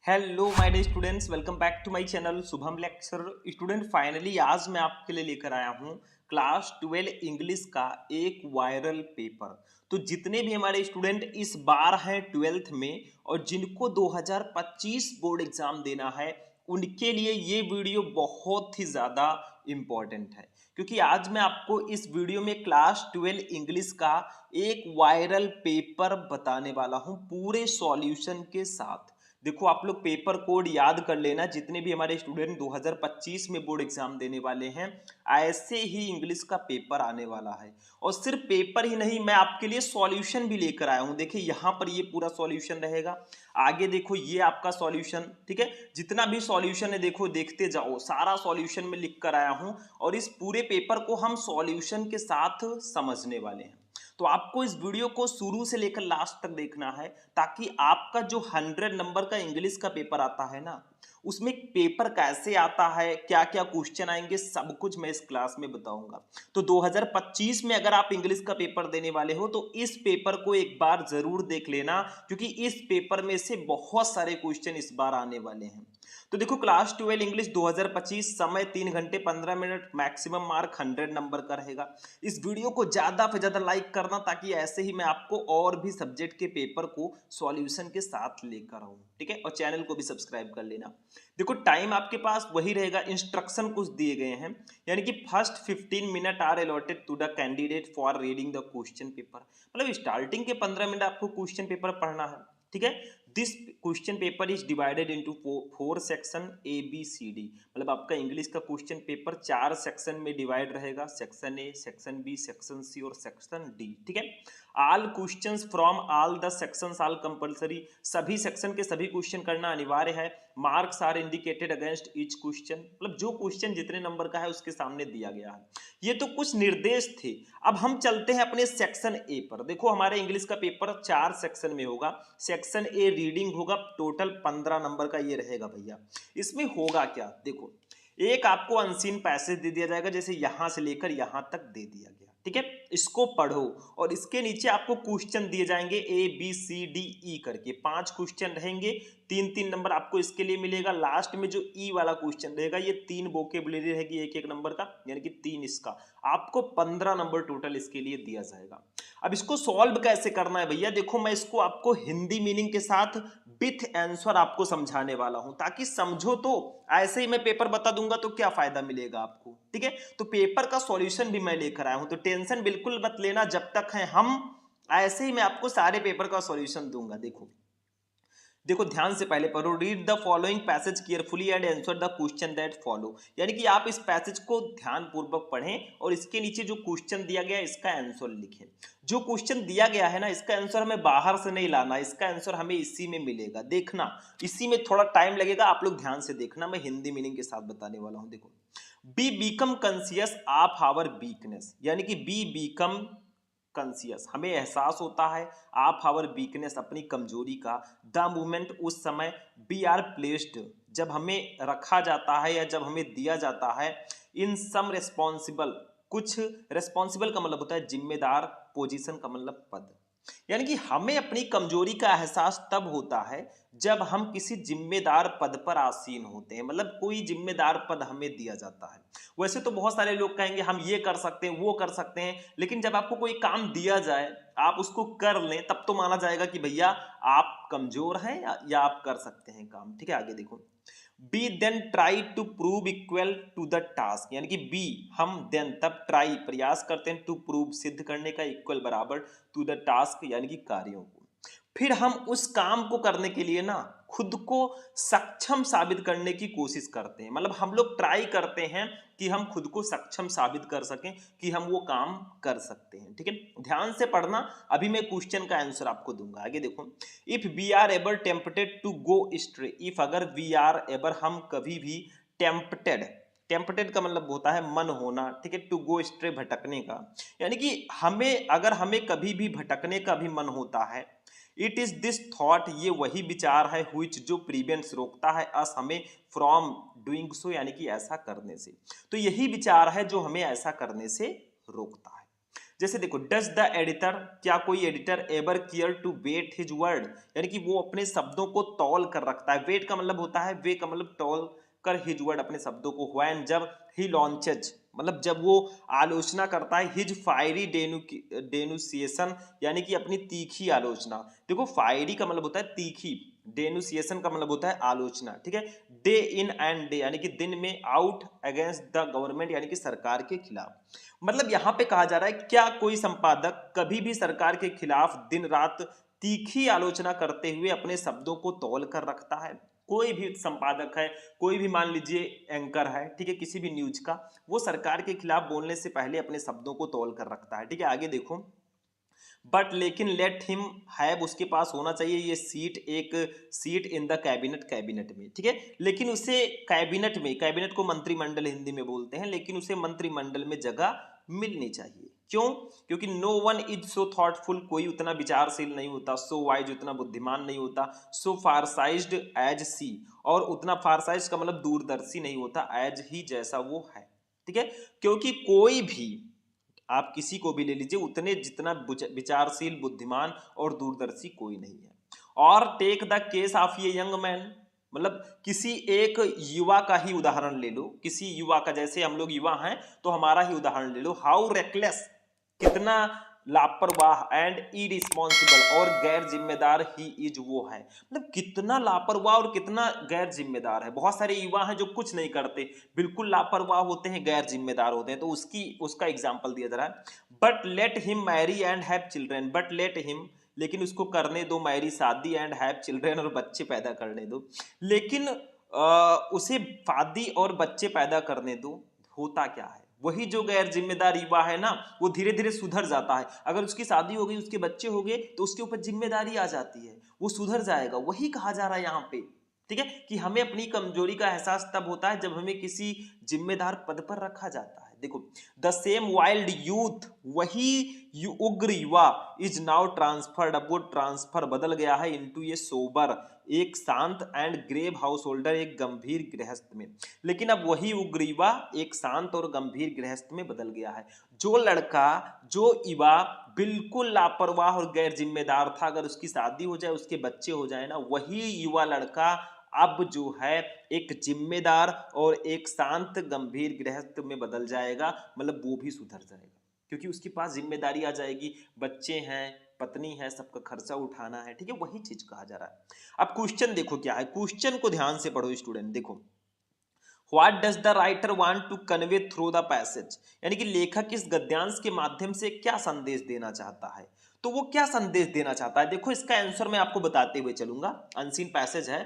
Hello my dear students, welcome back to my channel Shubham lecture. Student finally आज मैं आपके लिए लेकर आया हूँ क्लास 12 इंग्लिश का एक वायरल पेपर। तो जितने भी हमारे स्टूडेंट इस बार हैं 12th में और जिनको 2025 बोर्ड एग्जाम देना है उनके लिए ये वीडियो बहुत ही ज़्यादा इम्पॉर्टेंट है, क्योंकि आज मैं आपको इस वीडियो में क्लास 12 इंग्लिश का एक वायरल पेपर बताने वाला हूँ पूरे सॉल्यूशन के साथ। देखो, आप लोग पेपर कोड याद कर लेना, जितने भी हमारे स्टूडेंट 2025 में बोर्ड एग्जाम देने वाले हैं ऐसे ही इंग्लिश का पेपर आने वाला है। और सिर्फ पेपर ही नहीं, मैं आपके लिए सॉल्यूशन भी लेकर आया हूं। देखिए यहाँ पर ये पूरा सॉल्यूशन रहेगा, आगे देखो ये आपका सॉल्यूशन, ठीक है। जितना भी सॉल्यूशन है देखो, देखते जाओ, सारा सॉल्यूशन में लिख कर आया हूं और इस पूरे पेपर को हम सॉल्यूशन के साथ समझने वाले हैं। तो आपको इस वीडियो को शुरू से लेकर लास्ट तक देखना है, ताकि आपका जो 100 नंबर का इंग्लिश का पेपर आता है ना, उसमें पेपर कैसे आता है, क्या क्या क्वेश्चन आएंगे, सब कुछ मैं इस क्लास में बताऊंगा। तो 2025 में अगर आप इंग्लिश का पेपर देने वाले हो तो इस पेपर को एक बार जरूर देख लेना, क्योंकि इस पेपर में से बहुत सारे क्वेश्चन इस बार आने वाले हैं। तो देखो, क्लास 12 इंग्लिश 2025, समय 3 घंटे 15 मिनट, मैक्सिमम मार्क 100 नंबर का रहेगा। इस वीडियो को ज़्यादा से ज़्यादा लाइक करना, ताकि ऐसे ही मैं आपको और भी सब्जेक्ट के पेपर को सॉल्यूशन के साथ लेकर आऊँ, ठीक है। और चैनल को भी सब्सक्राइब कर लेना। देखो, टाइम आपके पास वही रहेगा, इंस्ट्रक्शन कुछ दिए गए हैं, यानी कि first 15 minute are allotted to the candidate for reading the question paper. मतलब स्टार्टिंग के 15 मिनट आपको क्वेश्चन पेपर पढ़ना है, ठीक है। This question paper is divided into 4 section ABCD। मतलब आपका इंग्लिश का क्वेश्चन पेपर 4 सेक्शन में डिवाइड रहेगा, section A, section B, section C और सेक्शन डी, ठीक है। All questions from all the sections are compulsory. सभी सेक्शन के सभी क्वेश्चन करना अनिवार्य है। Marks are indicated against each question. मतलब जो क्वेश्चन जितने नंबर का है उसके सामने दिया गया है। ये तो कुछ निर्देश थे। अब हम चलते हैं अपने सेक्शन ए पर। देखो, हमारे इंग्लिश का पेपर 4 सेक्शन में होगा। सेक्शन ए रीडिंग होगा, टोटल 15 नंबर का ये रहेगा भैया। इसमें होगा क्या, देखो, एक आपको अनसीन पैसेज दे दिया जाएगा, जैसे यहां से लेकर यहां तक दे दिया गया, ठीक है। इसको पढ़ो और इसके नीचे आपको क्वेश्चन दिए जाएंगे ABCDE करके, 5 क्वेश्चन रहेंगे। 3-3 नंबर आपको इसके लिए मिलेगा। लास्ट में जो ई वाला क्वेश्चन रहेगा, ये 3 वोकेबुलरी रहेगी एक एक नंबर का, यानी कि 3 इसका। आपको 15 नंबर टोटल इसके लिए दिया जाएगा। अब इसको सॉल्व कैसे करना है भैया, देखो मैं इसको आपको हिंदी मीनिंग के साथ विथ आंसर आपको समझाने वाला हूं, ताकि समझो। तो ऐसे ही मैं पेपर बता दूंगा तो क्या फायदा मिलेगा आपको, ठीक है। तो पेपर का सॉल्यूशन भी मैं लेकर आया हूं, तो टेंशन बिल्कुल मत लेना। जब तक है हम, ऐसे ही मैं आपको सारे पेपर का सॉल्यूशन दूंगा। देखो देखो, ध्यान से पहले पढ़ो। Read the following passage carefully and answer the question that follow. यानी कि आप इस पैसेज को ध्यान पूर्वक पढ़ें और इसके नीचे जो क्वेश्चन दिया गया है इसका आंसर लिखें। जो क्वेश्चन दिया गया है ना, इसका आंसर हमें बाहर से नहीं लाना, इसका आंसर हमें इसी में मिलेगा। देखना, इसी में थोड़ा टाइम लगेगा, आप लोग ध्यान से देखना, मैं हिंदी मीनिंग के साथ बताने वाला हूं। देखो, we become conscious of our weakness, यानी कि बी बीकम कॉन्शियस, हमें एहसास होता है, आप आवर वीकनेस, अपनी कमजोरी का, द मूवमेंट, उस समय, बी आर प्लेस्ड, जब हमें रखा जाता है या जब हमें दिया जाता है, इन सम रेस्पॉन्सिबल, कुछ रेस्पॉन्सिबल का मतलब होता है जिम्मेदार, पोजीशन का मतलब पद। यानी कि हमें अपनी कमजोरी का एहसास तब होता है जब हम किसी जिम्मेदार पद पर आसीन होते हैं, मतलब कोई जिम्मेदार पद हमें दिया जाता है। वैसे तो बहुत सारे लोग कहेंगे हम ये कर सकते हैं, वो कर सकते हैं, लेकिन जब आपको कोई काम दिया जाए, आप उसको कर लें, तब तो माना जाएगा कि भैया आप कमजोर हैं या आप कर सकते हैं काम, ठीक है। आगे देखो, we then try to prove equal to the task, यानी कि बी, हम देन, तब, ट्राई, प्रयास करते हैं, टू प्रूव, सिद्ध करने का, इक्वल, बराबर, टू द टास्क, यानी कि कार्यों को। फिर हम उस काम को करने के लिए ना खुद को सक्षम साबित करने की कोशिश करते हैं। मतलब हम लोग ट्राई करते हैं कि हम खुद को सक्षम साबित कर सकें कि हम वो काम कर सकते हैं, ठीक है। ध्यान से पढ़ना, अभी मैं क्वेश्चन का आंसर आपको दूंगा। आगे देखो, if we are ever tempted to go stray, if, अगर, वी आर एवर, हम कभी भी, टेम्पटेड, टेम्पटेड का मतलब होता है मन होना, ठीक है, टू गो स्ट्रे, भटकने का, यानी कि हमें, अगर हमें कभी भी भटकने का भी मन होता है, इट इज दिस थॉट, ये वही विचार है, व्हिच, जो, प्रिवेंट्स, रोकता है, अस, हमें, फ्रॉम डूइंग सो, यानी कि ऐसा करने से। तो यही विचार है जो हमें ऐसा करने से रोकता है। जैसे देखो, डज द एडिटर, क्या कोई editor ever care to weigh his word, यानी कि वो अपने शब्दों को तौल कर रखता है। वेट का मतलब होता है, वे का मतलब तौल कर, हिज वर्ड अपने शब्दों को, व्हेन जब, ही लॉन्चेज मतलब जब वो आलोचना करता है, हिज फायरी डेनुसिएशन यानी कि अपनी तीखी आलोचना। देखो फायरी का मतलब होता है तीखी, डेनुसिएशन का मतलब होता है आलोचना, ठीक है। डे इन एंड डे यानी कि दिन में, आउट अगेंस्ट द गवर्नमेंट यानी कि सरकार के खिलाफ। मतलब यहां पे कहा जा रहा है क्या कोई संपादक कभी भी सरकार के खिलाफ दिन रात तीखी आलोचना करते हुए अपने शब्दों को तौल कर रखता है। कोई भी संपादक है, कोई भी मान लीजिए एंकर है, ठीक है, किसी भी न्यूज का, वो सरकार के खिलाफ बोलने से पहले अपने शब्दों को तौल कर रखता है, ठीक है। आगे देखो, बट लेकिन लेट हिम हैव, उसके पास होना चाहिए ये सीट, एक seat in the cabinet, cabinet में, ठीक है। लेकिन उसे कैबिनेट में, कैबिनेट को मंत्रिमंडल हिंदी में बोलते हैं, लेकिन उसे मंत्रिमंडल में जगह मिलनी चाहिए। क्यों? क्योंकि no one is so thoughtful, कोई उतना विचारशील नहीं होता, सो वाइज उतना बुद्धिमान नहीं होता, सो फारसाइज्ड एज सी, और उतना फारसाइज का मतलब दूरदर्शी नहीं होता, एज ही जैसा वो है, ठीक है। क्योंकि कोई भी, आप किसी को भी ले लीजिए, उतने जितना विचारशील, बुद्धिमान और दूरदर्शी कोई नहीं है। और टेक द केस ऑफ ये यंग मैन, मतलब किसी एक युवा का ही उदाहरण ले लो, किसी युवा का, जैसे हम लोग युवा हैं तो हमारा ही उदाहरण ले लो। हाउ रेकलेस, कितना लापरवाह, एंड इरिस्पॉन्सिबल, और गैर जिम्मेदार ही इज, वो है। मतलब कितना लापरवाह और कितना गैर जिम्मेदार है। बहुत सारे युवा हैं जो कुछ नहीं करते, बिल्कुल लापरवाह होते हैं, गैर जिम्मेदार होते हैं, तो उसका एग्जाम्पल दिया जा रहा है। But let him marry and have children, but let him, लेकिन उसको करने दो, मैरी शादी, एंड हैव चिल्ड्रेन, और बच्चे पैदा करने दो। लेकिन उसे शादी और बच्चे पैदा करने दो, होता क्या है, वही जो गैर जिम्मेदार युवा है ना, वो धीरे धीरे सुधर जाता है। अगर उसकी शादी हो गई, उसके बच्चे हो गए, तो उसके ऊपर जिम्मेदारी आ जाती है, वो सुधर जाएगा। वही कहा जा रहा है यहाँ पे, ठीक है, कि हमें अपनी कमजोरी का एहसास तब होता है जब हमें किसी जिम्मेदार पद पर रखा जाता है। देखो, द सेम वाइल्ड यूथ, वही उग्र युवा, इज नाउ ट्रांसफर्ड, अब वो ट्रांसफर बदल गया है, इनटू ये सोबर, एक शांत, एंड ग्रेव हाउस होल्डर, एक गंभीर गृहस्थ में। लेकिन अब वही उग्र युवा एक शांत और गंभीर गृहस्थ में बदल गया है। जो लड़का, जो युवा बिल्कुल लापरवाह और गैर जिम्मेदार था, अगर उसकी शादी हो जाए, उसके बच्चे हो जाए ना, वही युवा लड़का अब जो है एक जिम्मेदार और एक शांत गंभीर गृहस्थ में बदल जाएगा, मतलब वो भी सुधर जाएगा, क्योंकि उसके पास जिम्मेदारी आ जाएगी, बच्चे हैं, पत्नी है, सबका खर्चा उठाना है, ठीक है। वही चीज कहा जा रहा है। अब क्वेश्चन देखो क्या है, क्वेश्चन को ध्यान से पढ़ो स्टूडेंट। देखो, what does the writer want to convey through the passage, यानी कि लेखक इस गद्यांश के माध्यम से क्या संदेश देना चाहता है। तो वो क्या संदेश देना चाहता है, देखो इसका आंसर मैं आपको बताते हुए चलूंगा। अनसीन पैसेज है,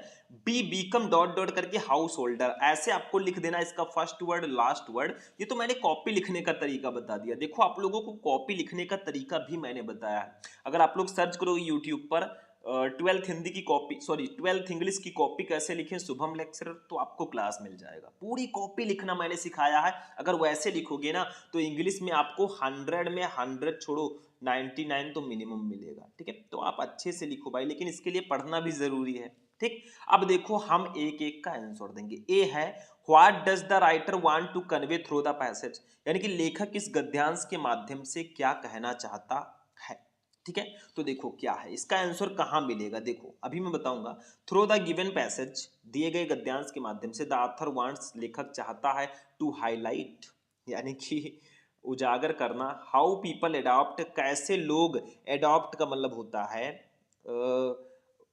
बी बीकम डॉट डॉट करके हाउस होल्डर, ऐसे आपको लिख देना, इसका फर्स्ट वर्ड लास्ट वर्ड। ये तो मैंने कॉपी लिखने का तरीका बता दिया। देखो, आप लोगों को कॉपी लिखने का तरीका भी मैंने बताया है। अगर आप लोग सर्च करोगे यूट्यूब पर 12th हिंदी की कॉपी, सॉरी 12th इंग्लिश की कॉपी कैसे लिखें शुभम लेक्चरर, तो आपको क्लास मिल जाएगा। पूरी कॉपी लिखना मैंने सिखाया है। अगर वैसे लिखोगे ना, तो इंग्लिश में आपको 100 में 100 छोड़ो, 99 तो मिनिमम मिलेगा, ठीक है। तो आप अच्छे से लिखो भाई, लेकिन इसके लिए पढ़ना भी जरूरी है, ठीक। अब देखो, हम एक एक का आंसर देंगे। ए है, what does the writer want to convey through the passage, यानी कि लेखक इस गद्यांश के माध्यम से क्या कहना चाहता है, ठीक है। तो देखो क्या है, इसका आंसर कहां मिलेगा, देखो अभी मैं बताऊंगा। थ्रू द गिवन पैसेज, दिए गए गद्यांश के माध्यम से, द ऑथर वांट्स, लेखक चाहता है, टू हाईलाइट, यानी कि उजागर करना, हाउ पीपल एडॉप्ट, कैसे लोग, एडॉप्ट का मतलब होता है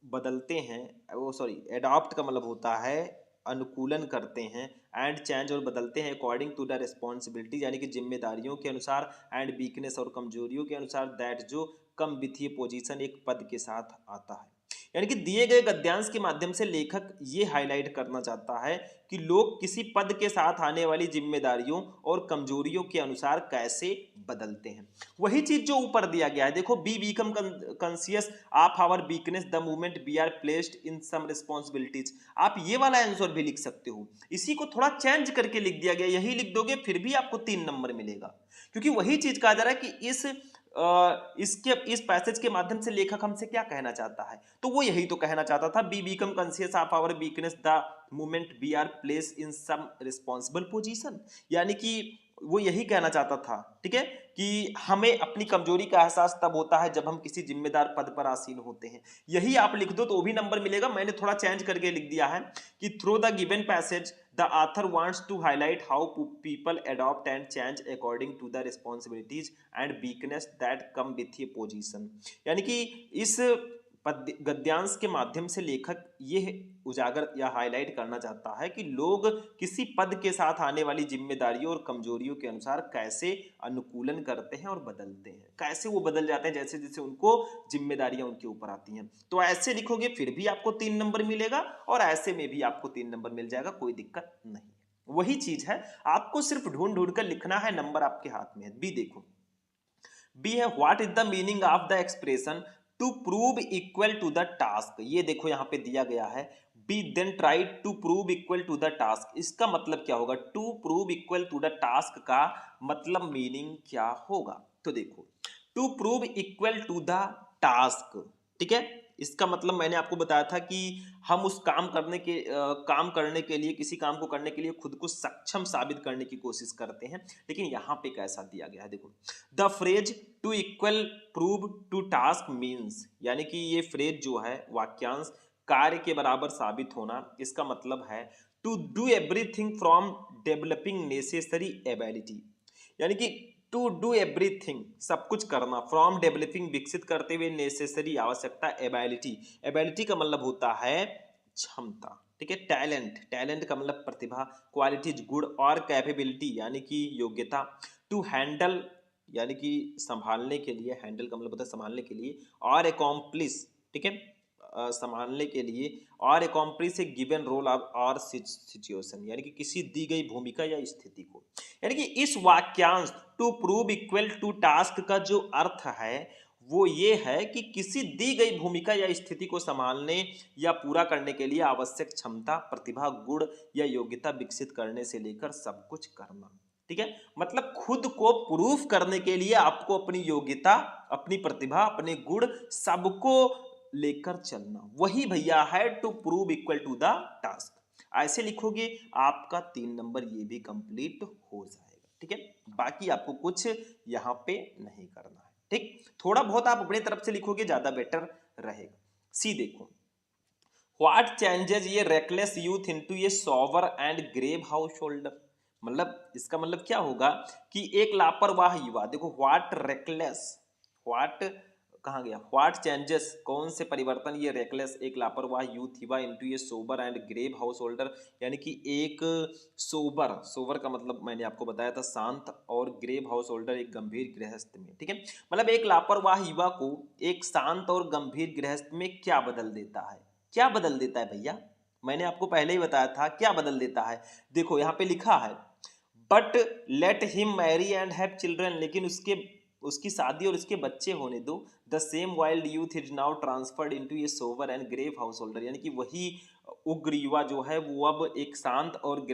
बदलते हैं, वो सॉरी, एडॉप्ट का मतलब होता है अनुकूलन करते हैं, एंड चेंज, और बदलते हैं, अकॉर्डिंग टू द रिस्पॉन्सिबिलिटी, यानी कि जिम्मेदारियों के अनुसार, एंड वीकनेस, और कमजोरियों के अनुसार, दैट, जो कम वित्तीय पोजीशन एक पद के साथ आता है। यानी कि दिए गए गद्यांश के माध्यम से लेखक ये हाईलाइट करना चाहता है कि लोग किसी पद के साथ आने वाली जिम्मेदारियों और कमजोरियों के अनुसार कैसे बदलते हैं। वही चीज जो ऊपर दिया गया है, देखो, we become conscious of our weakness the moment we are placed in some responsibilities. आप ये वाला आंसर भी लिख सकते हो, इसी को थोड़ा चेंज करके लिख दिया गया, यही लिख दोगे फिर भी आपको 3 नंबर मिलेगा, क्योंकि वही चीज कहा जा रहा है कि इस पैसेज के माध्यम से लेखक हमसे क्या कहना चाहता है। तो वो यही तो कहना चाहता था, we become conscious of our weakness the moment we are place in some responsible position, यानी कि वो यही कहना चाहता था, ठीक है, कि हमें अपनी कमजोरी का एहसास तब होता है जब हम किसी जिम्मेदार पद पर आसीन होते हैं। यही आप लिख दो तो वो भी नंबर मिलेगा। मैंने थोड़ा चेंज करके लिख दिया है कि through the given passage the author wants to highlight how people adopt and change according to the responsibilities and weakness that come with ये पोजीशन। यानी कि इस गद्यांश के माध्यम से लेखक ये उजागर या हाईलाइट करना चाहता है कि लोग किसी पद के साथ आने वाली जिम्मेदारियों और कमजोरियों के अनुसार कैसे अनुकूलन करते हैं और बदलते हैं, कैसे वो बदल जाते हैं जैसे जैसे उनको जिम्मेदारियां उनके ऊपर आती हैं। तो ऐसे लिखोगे फिर भी आपको 3 नंबर मिलेगा और ऐसे में भी आपको 3 नंबर मिल जाएगा, कोई दिक्कत नहीं। वही चीज है, आपको सिर्फ ढूंढ ढूंढ कर लिखना है, नंबर आपके हाथ में है। बी देखो, बी है what is the meaning of the expression to prove equal to the task. ये देखो यहां पे दिया गया है, we then try to prove equal to the task. इसका मतलब क्या होगा? To prove equal to the task का मतलब मीनिंग क्या होगा? तो देखो, to prove equal to the task, ठीक है, इसका मतलब मैंने आपको बताया था कि हम उस काम करने के लिए, किसी काम को करने के लिए खुद को सक्षम साबित करने की कोशिश करते हैं। लेकिन यहाँ पे कैसा दिया गया है देखो, the phrase to equal prove to task means, यानी कि ये फ्रेज जो है वाक्यांश कार्य के बराबर साबित होना, इसका मतलब है to do everything from developing necessary ability, यानी कि टू डू एवरीथिंग, सब कुछ करना, फ्रॉम डेवलपिंग विकसित करते हुए, नेसेसरी आवश्यकता, एबिलिटी, एबिलिटी का मतलब होता है क्षमता, ठीक है, टैलेंट, टैलेंट का मतलब प्रतिभा, क्वालिटीज गुण, और कैपेबिलिटी यानी कि योग्यता, टू हैंडल यानी कि संभालने के लिए, हैंडल का मतलब होता है संभालने के लिए, और अकॉम्प्लिश, ठीक है, संभालने के लिए, और अकॉम्प्लिश ए गिवन रोल और सिचुएशन, यानी कि किसी दी गई भूमिका या स्थिति को। यानी कि इस वाक्यांश to prove equal to task का जो अर्थ है वो ये है कि किसी दी गई भूमिका या स्थिति को संभालने या पूरा करने के लिए आवश्यक क्षमता, प्रतिभा, गुण या योग्यता विकसित करने से लेकर सब कुछ करना, ठीक है, मतलब खुद को प्रूफ करने के लिए आपको अपनी योग्यता, अपनी प्रतिभा, अपने गुण सबको लेकर चलना, वही भैया है to prove equal to the task. ऐसे लिखोगे आपका 3 नंबर ये भी कंप्लीट हो जाएगा, ठीक है, बाकी आपको कुछ यहाँ पे नहीं करना है, ठीक, थोड़ा बहुत आप अपने तरफ से लिखोगे ज्यादा बेटर रहेगा। सी देखो, व्हाट चेंजेस ये रेकलेस यूथ इनटू ये sober and grave householder, मतलब इसका मतलब क्या होगा कि एक लापरवाह युवा, देखो व्हाट रेकलेस, व्हाट कहाँ गया, व्हाट चेंजेस कौन से परिवर्तन ये रेकलेस एक लापरवाह यूथ युवा इनटू ये sober and grave householder, यानी कि एक सोबर, सोबर का मतलब मैंने आपको बताया था शांत, और ग्रेव हाउस होल्डर एक गंभीर गृहस्थ में, ठीक है, मतलब एक लापरवाह युवा को एक शांत और गंभीर गृहस्थ में क्या बदल देता है? क्या बदल देता है भैया? मैंने आपको पहले ही बताया था क्या बदल देता है। देखो यहाँ पे लिखा है but let him marry and have children, लेकिन उसकी शादी और उसके बच्चे होने दो। The same wild youth is now transferred into a sober and grave householder, यानी कि वही उग्र युवा जो है वो अब एक शांत और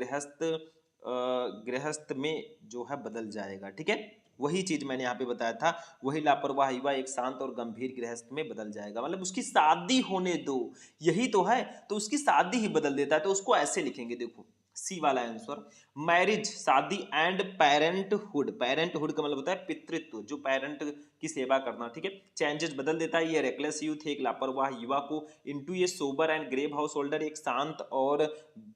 गृहस्थ में जो है बदल जाएगा, ठीक है, वही चीज मैंने यहाँ पे बताया था, वही लापरवाह युवा एक शांत और गंभीर गृहस्थ में बदल जाएगा, मतलब उसकी शादी होने दो, यही तो है, तो उसकी शादी ही बदल देता है, तो उसको ऐसे लिखेंगे, देखो सी वाला आंसर, मैरिज शादी, एंड पेरेंटहुड, पेरेंटहुड का मतलब होता है पितृत्व, जो पेरेंट की सेवा करना, ठीक है, चेंजेस बदल देता है ये रेकलेस यूथ एक लापरवाह युवा को इनटू ये sober and grave householder एक शांत और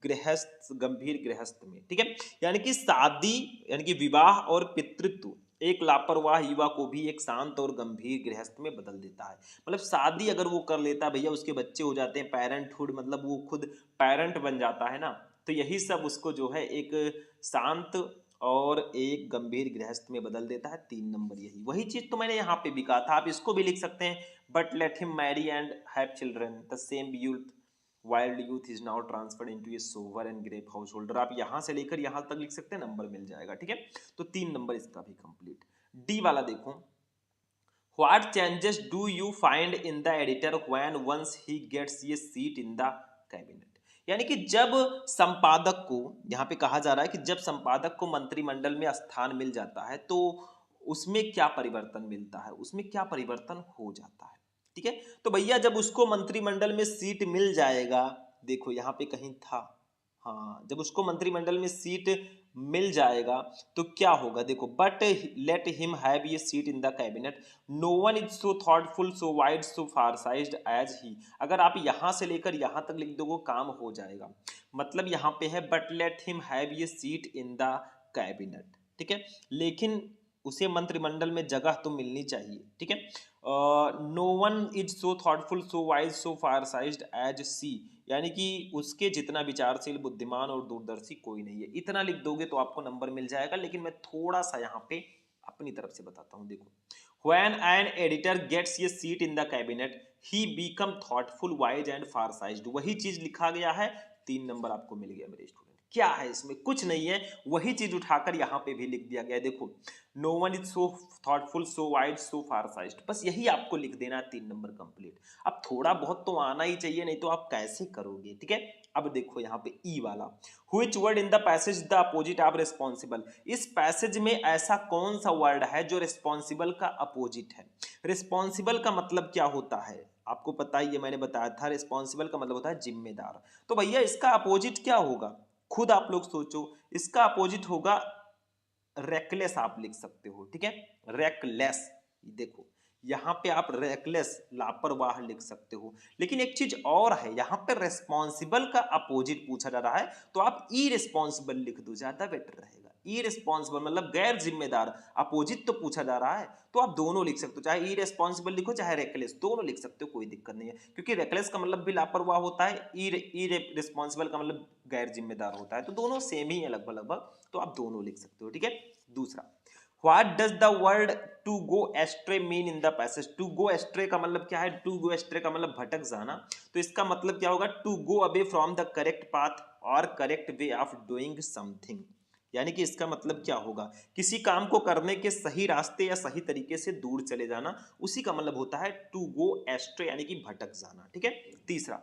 गृहस्थ गंभीर गृहस्थ में, ठीक है, यानी कि शादी यानी कि विवाह और पितृत्व एक लापरवाह युवा को भी एक शांत और गंभीर गृहस्थ में बदल देता है, मतलब शादी अगर वो कर लेता है भैया, उसके बच्चे हो जाते हैं, पेरेंटहुड मतलब वो खुद पेरेंट बन जाता है ना, तो यही सब उसको जो है एक शांत और एक गंभीर गृहस्थ में बदल देता है। 3 नंबर यही वही चीज तो मैंने यहाँ पे भी कहा था, आप इसको भी लिख सकते हैं, but let him marry and have children the same youth wild youth is now transferred into a sober and grave householder, आप यहां से लेकर यहां तक लिख सकते हैं, नंबर मिल जाएगा, ठीक है, तो 3 नंबर इसका भी कंप्लीट। डी वाला देखो, what changes do you find in the editor when once he gets ये सीट इन द कैबिनेट, यानी कि जब संपादक को, यहाँ पे कहा जा रहा है कि जब संपादक को मंत्रिमंडल में स्थान मिल जाता है तो उसमें क्या परिवर्तन मिलता है, उसमें क्या परिवर्तन हो जाता है, ठीक है, तो भैया जब उसको मंत्रिमंडल में सीट मिल जाएगा, देखो यहाँ पे कहीं था, हाँ, जब उसको मंत्रिमंडल में सीट मिल जाएगा तो क्या होगा, देखो, बट लेट हिम हैव ये seat in the cabinet, no one is so thoughtful so wide so far sized as he. अगर आप यहां से लेकर यहां तक लिख दोगे काम हो जाएगा। मतलब यहाँ पे है बट लेट हिम हैव ये सीट इन द कैबिनेट, ठीक है, लेकिन उसे मंत्रिमंडल में जगह तो मिलनी चाहिए, ठीक है। No one is so thoughtful so wise so far sized as C, यानी कि उसके जितना विचारशील, बुद्धिमान और दूरदर्शी कोई नहीं है। इतना लिख दोगे तो आपको नंबर मिल जाएगा, लेकिन मैं थोड़ा सा यहाँ पे अपनी तरफ से बताता हूँ। देखो, when an editor gets a seat in the cabinet he become thoughtful wise and far sighted, वही चीज लिखा गया है, 3 नंबर आपको मिल गया मेरे स्टूडेंट। क्या है इसमें, कुछ नहीं है, वही चीज उठाकर यहाँ पे भी लिख दिया गया है। देखो, no one is so thoughtful so wide so far sized, बस यही आपको लिख देना, 3 नंबर कंप्लीट। अब थोड़ा बहुत तो आना ही चाहिए, नहीं तो आप कैसे करोगे, ठीक है। अब देखो यहाँ पे ई वाला, which word in the passage the opposite of responsible, इस पैसेज में ऐसा कौन सा वर्ड है जो रिस्पॉन्सिबल का अपोजिट है। रिस्पॉन्सिबल का मतलब क्या होता है, आपको पता ही है, मैंने बताया था, रिस्पॉन्सिबल का मतलब होता है जिम्मेदार। तो भैया इसका अपोजिट क्या होगा, खुद आप लोग सोचो। इसका अपोजिट होगा रेकलेस, आप लिख सकते हो, ठीक है, रेकलेस। देखो यहाँ पे आप रेकलेस, लापरवाह लिख सकते हो। लेकिन एक चीज और है, यहाँ पे रेस्पॉन्सिबल का अपोजिट पूछा जा रहा है, तो आप इरेस्पॉन्सिबल लिख दो, ज्यादा बेटर रहेगा। इरेस्पॉन्सिबल मतलब गैर जिम्मेदार, अपोजिट तो पूछा जा रहा है, तो आप दोनों लिख सकते हो, चाहे इरेस्पॉन्सिबल लिखो चाहे रेकलेस, दोनों लिख सकते हो, कोई दिक्कत नहीं है। क्योंकि रेकलेस का मतलब भी लापरवाह होता है, इरेस्पॉन्सिबल का मतलब गैर जिम्मेदार होता है, तो दोनों सेम ही है लगभग लगभग, तो आप दोनों लिख सकते हो, ठीक है। दूसरा, What does the word to go astray mean in the passage? To go astray का मतलब क्या है, to go astray का मतलब भटक जाना, तो इसका मतलब क्या होगा, to go away from the correct path or correct way of doing something, यानी कि इसका मतलब क्या होगा, किसी काम को करने के सही रास्ते या सही तरीके से दूर चले जाना, उसी का मतलब होता है to go astray, यानी कि भटक जाना, ठीक है। तीसरा,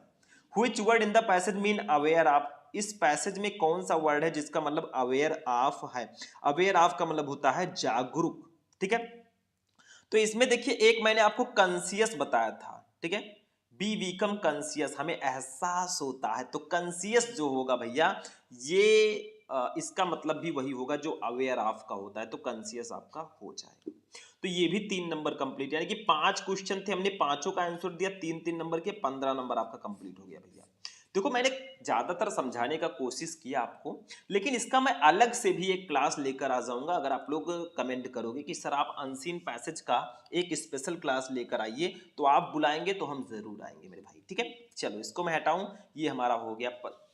Which word in the passage mean aware of, इस पैसेज में कौन सा वर्ड है जिसका मतलब अवेयर ऑफ है। अवेयर ऑफ का मतलब होता है जागरूक, ठीक है। तो इसमें देखिए, एक मैंने आपको कंसियस बताया था, ठीक है, बी वीकम कंसियस, हमें एहसास होता है, तो कंसियस जो होगा भैया ये इसका मतलब भी वही होगा जो अवेयर ऑफ का होता है, तो कंसियस आपका हो जाएगा। तो ये भी 3 नंबर कंप्लीट, यानी कि 5 क्वेश्चन थे, हमने पांचों का आंसर दिया, 3-3 नंबर के, 15 नंबर आपका कंप्लीट हो गया भैया। देखो, मैंने ज्यादातर समझाने का कोशिश किया आपको, लेकिन इसका मैं अलग से भी एक क्लास लेकर आ जाऊंगा। अगर आप लोग कमेंट करोगे कि सर आप अनसीन पैसेज का एक स्पेशल क्लास लेकर आइए, तो आप बुलाएंगे तो हम जरूर आएंगे मेरे भाई, ठीक है। चलो इसको मैं हटाऊं, ये हमारा हो गया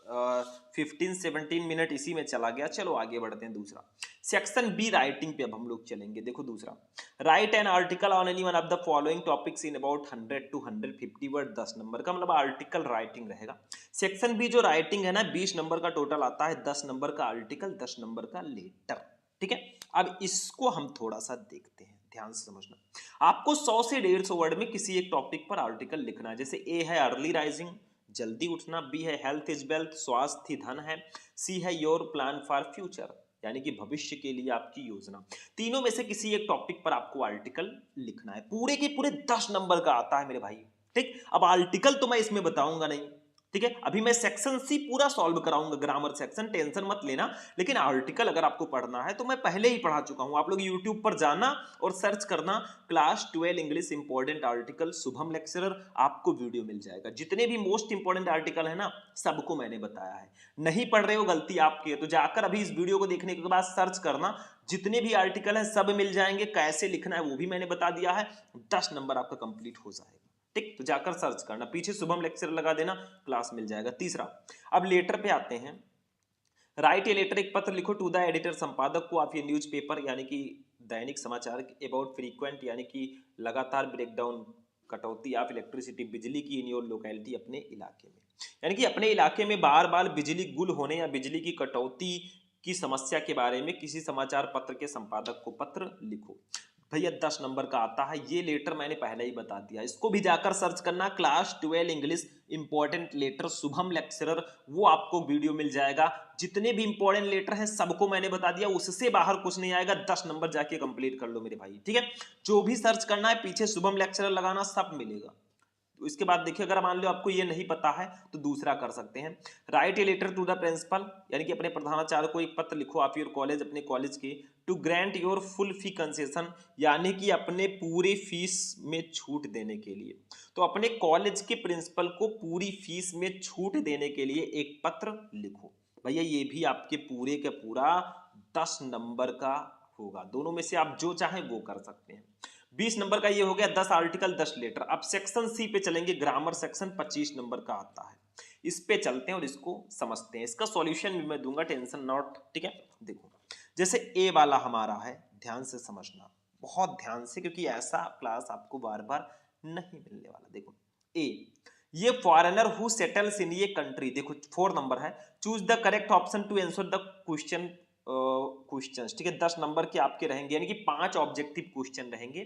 15-17 मिनट इसी में चला गया। चलो आगे बढ़ते हैं। दूसरा सेक्शन बी राइटिंग पे अब हम लोग चलेंगे। देखो दूसरा, right an article on any one of the following topics in about 100 to 150 word, 10 number का मतलब आर्टिकल राइटिंग रहेगा। सेक्शन बी जो राइटिंग है ना, 20 नंबर का टोटल आता है, 10 नंबर का आर्टिकल, 10 नंबर का लेटर, ठीक है। अब इसको हम थोड़ा सा देखते हैं, ध्यान से समझना। आपको 100 से 150 वर्ड में किसी एक टॉपिक पर आर्टिकल लिखना है। जैसे ए है अर्ली राइजिंग, जल्दी उठना, बी है हेल्थ इज वेल्थ, स्वास्थ्य ही धन है, सी है योर प्लान फॉर फ्यूचर, यानी कि भविष्य के लिए आपकी योजना। तीनों में से किसी एक टॉपिक पर आपको आर्टिकल लिखना है, पूरे के पूरे 10 नंबर का आता है मेरे भाई, ठीक। अब आर्टिकल तो मैं इसमें बताऊंगा नहीं, ठीक है, अभी मैं सेक्शन सी पूरा सॉल्व कराऊंगा, ग्रामर सेक्शन, टेंशन मत लेना। लेकिन आर्टिकल अगर आपको पढ़ना है तो मैं पहले ही पढ़ा चुका हूं, आप लोग यूट्यूब पर जाना और सर्च करना class 12 English important article Shubham lecturer, आपको वीडियो मिल जाएगा। जितने भी मोस्ट इंपॉर्टेंट आर्टिकल है ना, सबको मैंने बताया है। नहीं पढ़ रहे हो, गलती आपकी है, तो जाकर अभी इस वीडियो को देखने के बाद सर्च करना, जितने भी आर्टिकल है सब मिल जाएंगे, कैसे लिखना है वो भी मैंने बता दिया है, 10 नंबर आपका कंप्लीट हो जाएगा, ठीक। तो जाकर सर्च करना, पीछे शुभम लेक्चर लगा देना, क्लास मिल जाएगा। तीसरा, अब लेटर पे आते हैं। राइट ए लेटर, एक पत्र लिखो टू द एडिटर, संपादक को, आप ये न्यूज पेपर यानी कि दैनिक समाचार, अबाउट फ्रीक्वेंट यानी कि लगातार ब्रेकडाउन, कटौती ऑफ इलेक्ट्रिसिटी, बिजली की इन योर लोकेलिटी, अपने इलाके में, यानी कि अपने इलाके में बार बार बिजली गुल होने या बिजली की कटौती की समस्या के बारे में किसी समाचार पत्र के संपादक को पत्र लिखो। भैया 10 नंबर का आता है, ये लेटर मैंने पहले ही बता दिया, इसको भी जाकर सर्च करना, class 12 English important letter Shubham lecturer, वो आपको वीडियो मिल जाएगा। जितने भी इंपॉर्टेंट लेटर हैं सबको मैंने बता दिया, उससे बाहर कुछ नहीं आएगा, 10 नंबर जाके कंप्लीट कर लो मेरे भाई, ठीक है। जो भी सर्च करना है पीछे शुभम लेक्चरर लगाना, सब मिलेगा। तो इसके बाद देखिए, अगर मान लो आपको ये नहीं पता है तो दूसरा कर सकते हैं, write a letter to the principal, यानी कि अपने प्रधानाचार्य को एक पत्र लिखो आप योर कॉलेज, अपने कॉलेज के, to grant your full fee concession, यानी कि अपने पूरे फीस में छूट देने के लिए। तो अपने कॉलेज के प्रिंसिपल को पूरी फीस में छूट देने के लिए एक पत्र लिखो। भैया ये भी आपके पूरे का पूरा 10 नंबर का होगा, दोनों में से आप जो चाहें वो कर सकते हैं। 20 नंबर का ये हो गया 10 आर्टिकल 10 लेटर। अब सेक्शन सी पे चलेंगे, ग्रामर सेक्शन 25 नंबर का आता है, इस पे चलते हैं और इसको समझते हैं। इसका सॉल्यूशन भी मैं दूंगा, टेंशन नॉट, ठीक है। देखो जैसे ए वाला हमारा है, ध्यान से समझना, बहुत ध्यान से, क्योंकि ऐसा क्लास आपको बार बार नहीं मिलने वाला। देखो ए, ये फॉरेनर हु सेटल्स इन ये कंट्री, देखो 4 नंबर है, choose the correct option to answer the question questions, ठीक है। 10 नंबर के आपके रहेंगे, यानी कि 5 ऑब्जेक्टिव क्वेश्चन रहेंगे,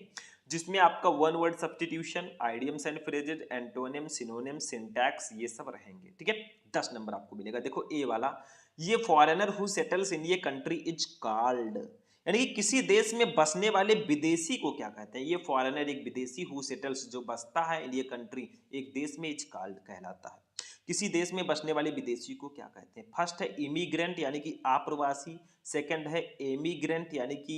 जिसमें आपका one word substitution, idioms and phrases, antonym, synonym, syntax, ये सब रहेंगे, ठीक है। 10 नंबर आपको मिलेगा। देखो ए वाला, ये फॉरेनर हु सेटल्स इन ये कंट्री इज कॉल्ड, यानी कि किसी देश में बसने वाले विदेशी को क्या कहते हैं। ये फॉरेनर एक विदेशी, हु सेटल्स जो बसता है, इन ये कंट्री एक देश में, इज कॉल्ड कहलाता है। किसी देश में बसने वाले विदेशी को क्या कहते हैं। फर्स्ट है इमिग्रेंट, यानी कि अप्रवासी। सेकंड है एमिग्रेंट, यानी कि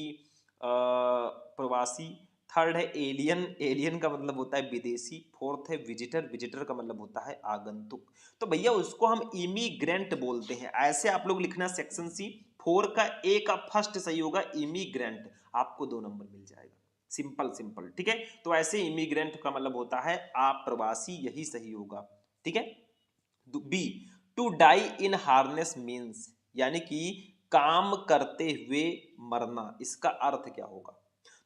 प्रवासी। थर्ड है एलियन, एलियन का मतलब होता है विदेशी। फोर्थ है विजिटर, विजिटर का मतलब होता है आगंतुक। तो भैया उसको हम इमिग्रेंट बोलते हैं, ऐसे आप लोग लिखना सेक्शन सी। 4 का ए का फर्स्ट सही होगा इमिग्रेंट, आपको 2 नंबर मिल जाएगा। सिंपल सिंपल, ठीक है। तो ऐसे इमिग्रेंट का मतलब होता है अप्रवासी, यही सही होगा, ठीक है। B, to die in harness means, यानी कि काम करते हुए मरना, इसका अर्थ क्या होगा।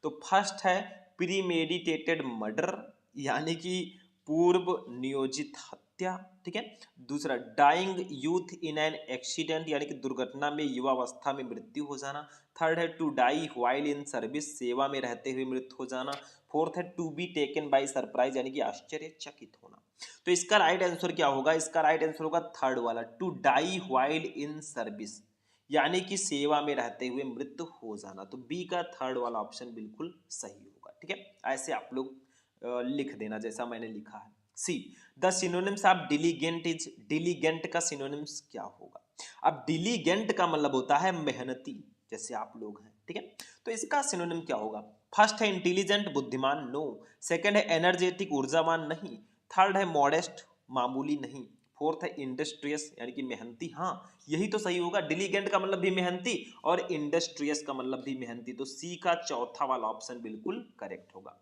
तो फर्स्ट है प्रीमेडिटेटेड मर्डर, यानी कि पूर्व नियोजित हत्या, ठीक है। दूसरा dying youth in an accident, यानी कि दुर्घटना में युवावस्था में मृत्यु हो जाना। थर्ड है to die while in service, सेवा में रहते हुए मृत्यु हो जाना। फोर्थ है to be taken by surprise, यानी कि आश्चर्यचकित होना। तो इसका राइट आंसर क्या होगा, इसका राइट आंसर होगा थर्ड वाला, to die while in service, यानी कि सेवा में रहते हुए मृत्यु हो जाना। तो बी का थर्ड वाला ऑप्शन बिल्कुल सही होगा, ठीक है। ऐसे आप लोग लिख देना जैसा मैंने लिखा है। सी, द सिनोनिम्स ऑफ डिलीगेंट इज, डिलीगेंट का सिनोनिम्स क्या होगा। अब डिलीगेंट का मतलब होता है मेहनती, जैसे आप लोग हैं, ठीक है। तो इसका सिनोनिम क्या होगा। फर्स्ट है इंटेलिजेंट, बुद्धिमान, नो। सेकंड है एनर्जेटिक, ऊर्जावान, नहीं। थर्ड है मॉडेस्ट, मामूली, नहीं। फोर्थ है इंडस्ट्रियस, यानी कि मेहनती, हाँ यही तो सही होगा। डिलीगेंट का मतलब भी मेहनती और इंडस्ट्रियस का मतलब भी मेहनती, तो सी का चौथा वाला ऑप्शन बिल्कुल करेक्ट होगा।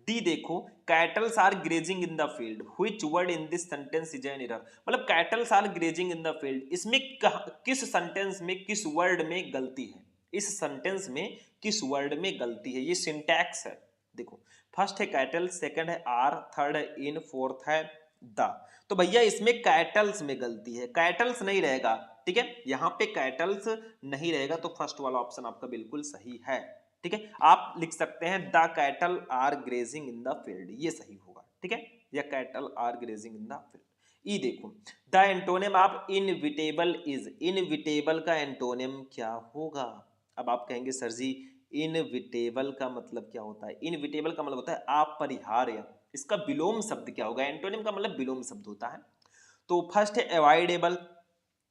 डी देखो, cattles are grazing in the field, which word in this sentence is an error. मतलब cattles are grazing in the field, इसमें किस सेंटेंस में किस वर्ड में गलती है, इस सेंटेंस में किस वर्ड में गलती है, ये सिंटैक्स है। देखो फर्स्ट है कैटल, सेकंड है आर, थर्ड है इन, फोर्थ है द। तो भैया इसमें कैटल्स में गलती है, कैटल्स नहीं रहेगा, ठीक है। यहाँ पे कैटल्स नहीं रहेगा, तो फर्स्ट वाला ऑप्शन आपका बिल्कुल सही है, ठीक है। आप लिख सकते हैं the cattle are grazing in the field, ये सही होगा, ठीक है। या cattle are grazing in the field. E देखो, the antonym of inevitable is, inevitable का एंटोनिम क्या होगा। अब आप कहेंगे सर जी इनविटेबल का मतलब क्या होता है। इनविटेबल का मतलब होता है अपरिहार्य, इसका विलोम शब्द क्या होगा। एंटोनिम का मतलब विलोम शब्द होता है। तो फर्स्ट है अवॉइडेबल,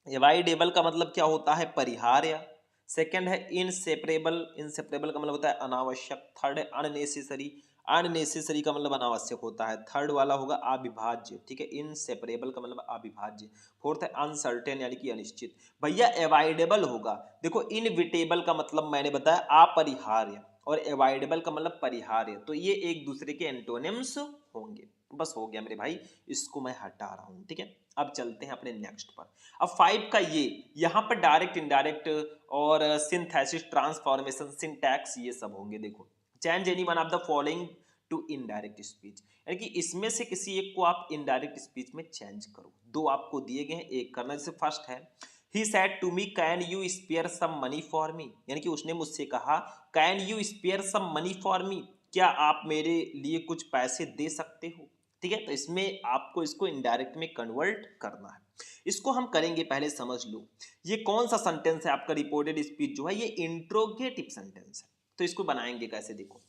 अवॉइडेबल का मतलब क्या होता है, परिहार्य। सेकंड है इनसेपरेबल, इनसेपरेबल का मतलब होता है अनावश्यक। थर्ड है अननेसेसरी, अननेसेसरी का मतलब अनावश्यक होता है। थर्ड वाला होगा अविभाज्य, ठीक है। इनसेपरेबल का मतलब अविभाज्य। फोर्थ है अनसर्टेन, यानी कि अनिश्चित। भैया अवॉइडेबल होगा, देखो इनविटेबल का मतलब मैंने बताया अपरिहार्य और अवॉइडेबल का मतलब परिहार्य, तो ये एक दूसरे के एंटोनिम्स होंगे। बस हो गया मेरे भाई, इसको मैं हटा रहा हूं, ठीक है। अब चलते हैं अपने नेक्स्ट पर। अब 5 का ये, यहाँ पर डायरेक्ट इनडायरेक्ट और सिंथेसिस, ट्रांसफॉर्मेशन, सिंटैक्स, ये सब होंगे। देखो change any one of the following to indirect speech, यानी कि इसमें से किसी एक को आप इनडायरेक्ट स्पीच में चेंज करो। दो आपको दिए गए हैं, एक करना। जैसे फर्स्ट है he said to me can you spare some money for me, यानी कि उसने मुझसे कहा can you spare some money for me, क्या आप मेरे लिए कुछ पैसे दे सकते हो, ठीक है। तो इसमें आपको इसको इनडायरेक्ट में कन्वर्ट करना है। इसको हम करेंगे, पहले समझ लो ये कौन सा सेंटेंस है आपका। रिपोर्टेड स्पीच जो है ये इंट्रोगेटिव सेंटेंस है, तो इसको बनाएंगे कैसे। देखो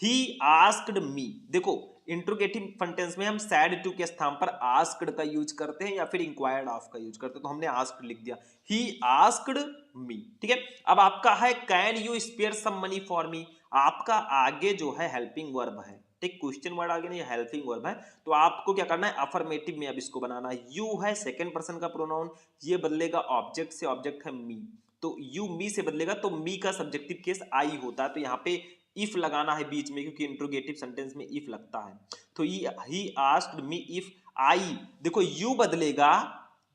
ही आस्क्ड मी, देखो इंट्रोगेटिव सेंटेंस में हम सैड टू के स्थान पर आस्क्ड का यूज करते हैं या फिर इंक्वायर्ड ऑफ का यूज करते हैं, तो हमने आस्क्ड लिख दिया, ही आस्क्ड मी। ठीक है, अब आपका है can you spare some money for me, आपका आगे जो है हेल्पिंग वर्ब है, ठीक, क्वेश्चन वर्ड आगे नहीं, हेल्पिंग वर्ब है, तो आपको क्या करना है, अफर्मेटिव में अब इसको बनाना है। यू है सेकंड पर्सन का प्रोनाउन, ये बदलेगा ऑब्जेक्ट से, ऑब्जेक्ट है मी, तो यू मी से बदलेगा, तो मी का सब्जेक्टिव केस आई होता है, तो यहाँ पे इफ लगाना है बीच में, क्योंकि इंट्रोगेटिव सेंटेंस में इफ लगता है। तो ही आस्क्ड मी इफ आई, देखो यू बदलेगा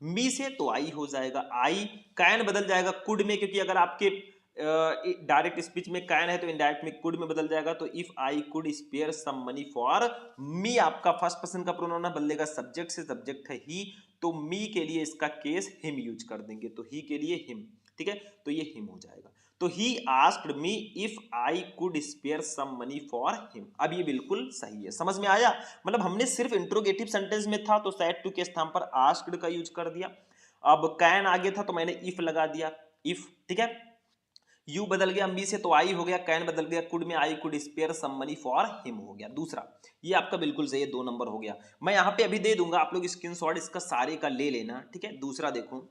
मी से तो आई हो जाएगा, आई, कैन बदल जाएगा कुड में, क्योंकि अगर आपके डायरेक्ट स्पीच में कैन है तो इनडायरेक्ट में कुड में बदल जाएगा, तो if I could spare some money for me, आपका फर्स्ट पर्सन का प्रोनाउन बदलेगा सब्जेक्ट से, सब्जेक्ट है ही, तो मी के लिए इसका केस हिम यूज कर देंगे, तो ही के लिए हिम, ठीक है, तो ये हिम हो जाएगा। तो he asked me if I could spare some money for him, अब ये बिल्कुल सही है, समझ में आया, मतलब हमने सिर्फ इंट्रोगेटिव सेंटेंस में था तो सैड टू के स्थान पर आस्क्ड का यूज कर दिया, अब कैन आगे था तो मैंने इफ लगा दिया, इफ, ठीक है, यू बदल गया मी से तो आई हो गया, कैन बदल गया कुड में, I could spare some money for him हो गया। दूसरा, ये आपका बिल्कुल सही है, 2 नंबर हो गया, मैं यहाँ पे अभी दे दूंगा, आप लोग स्क्रीनशॉट इसका सारे का ले लेना, ठीक है। दूसरा देखो,